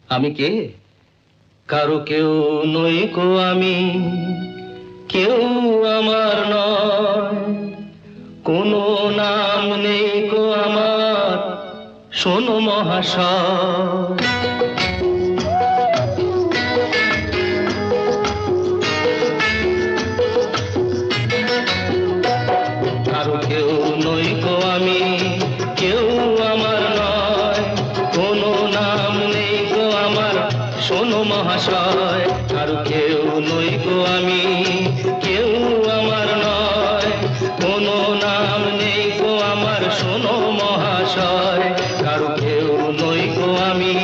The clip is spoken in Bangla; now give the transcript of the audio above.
আমি কে? কারো কেউ নই কো আমি, কেউ আমার নয়। কোনো নাম নেই কো আমার, শোনো মহাশয়। কারো কেউ নই কো আমি, কেউ আমার নয়। কোনো নাম নেই কো আমার, শোনো মহাশয়। কারো কেউ নই কো আমি, কেউ আমার নয়। কোনো নাম নেই কো আমার, শোনো মহাশয়। কারো কেউ নই কো আমি।